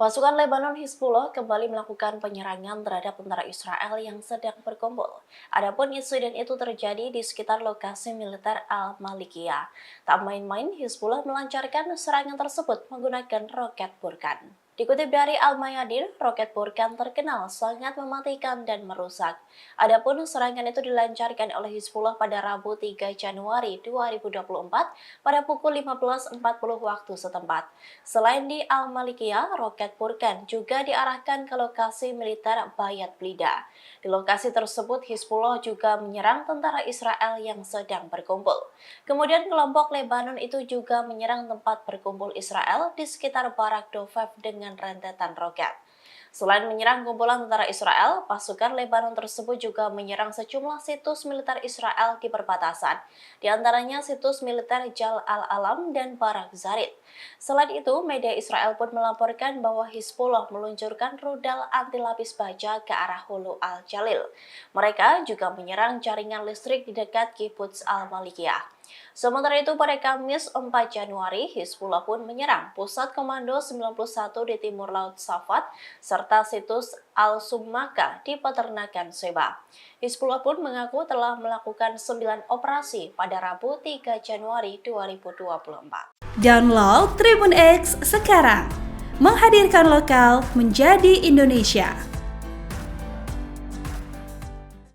Pasukan Lebanon Hizbullah kembali melakukan penyerangan terhadap tentara Israel yang sedang berkumpul. Adapun insiden itu terjadi di sekitar lokasi militer Al-Malikiyah. Tak main-main, Hizbullah melancarkan serangan tersebut menggunakan roket Burkan. Dikutip dari Al-Mayadin, roket Burkan terkenal sangat mematikan dan merusak. Adapun serangan itu dilancarkan oleh Hizbullah pada Rabu 3 Januari 2024 pada pukul 15.40 waktu setempat. Selain di Al-Malikiyah, roket Burkan juga diarahkan ke lokasi militer Bayat Blida. Di lokasi tersebut, Hizbullah juga menyerang tentara Israel yang sedang berkumpul. Kemudian kelompok Lebanon itu juga menyerang tempat berkumpul Israel di sekitar Barak Dofev dengan rentetan roket. Selain menyerang kumpulan tentara Israel, pasukan Lebanon tersebut juga menyerang sejumlah situs militer Israel di perbatasan, di antaranya situs militer Jal al-Alam dan Barak Zarit. Selain itu, media Israel pun melaporkan bahwa Hizbullah meluncurkan rudal anti-lapis baja ke arah Hulu al-Jalil. Mereka juga menyerang jaringan listrik di dekat Kibbutz al-Malikiyah. Sementara itu, pada Kamis 4 Januari, Hizbullah pun menyerang Pusat Komando 91 di Timur Laut Safat, serta situs Al-Summaka di Peternakan Sheba. Hizbullah pun mengaku telah melakukan 9 operasi pada Rabu 3 Januari 2024. Download Tribun X sekarang, menghadirkan lokal menjadi Indonesia.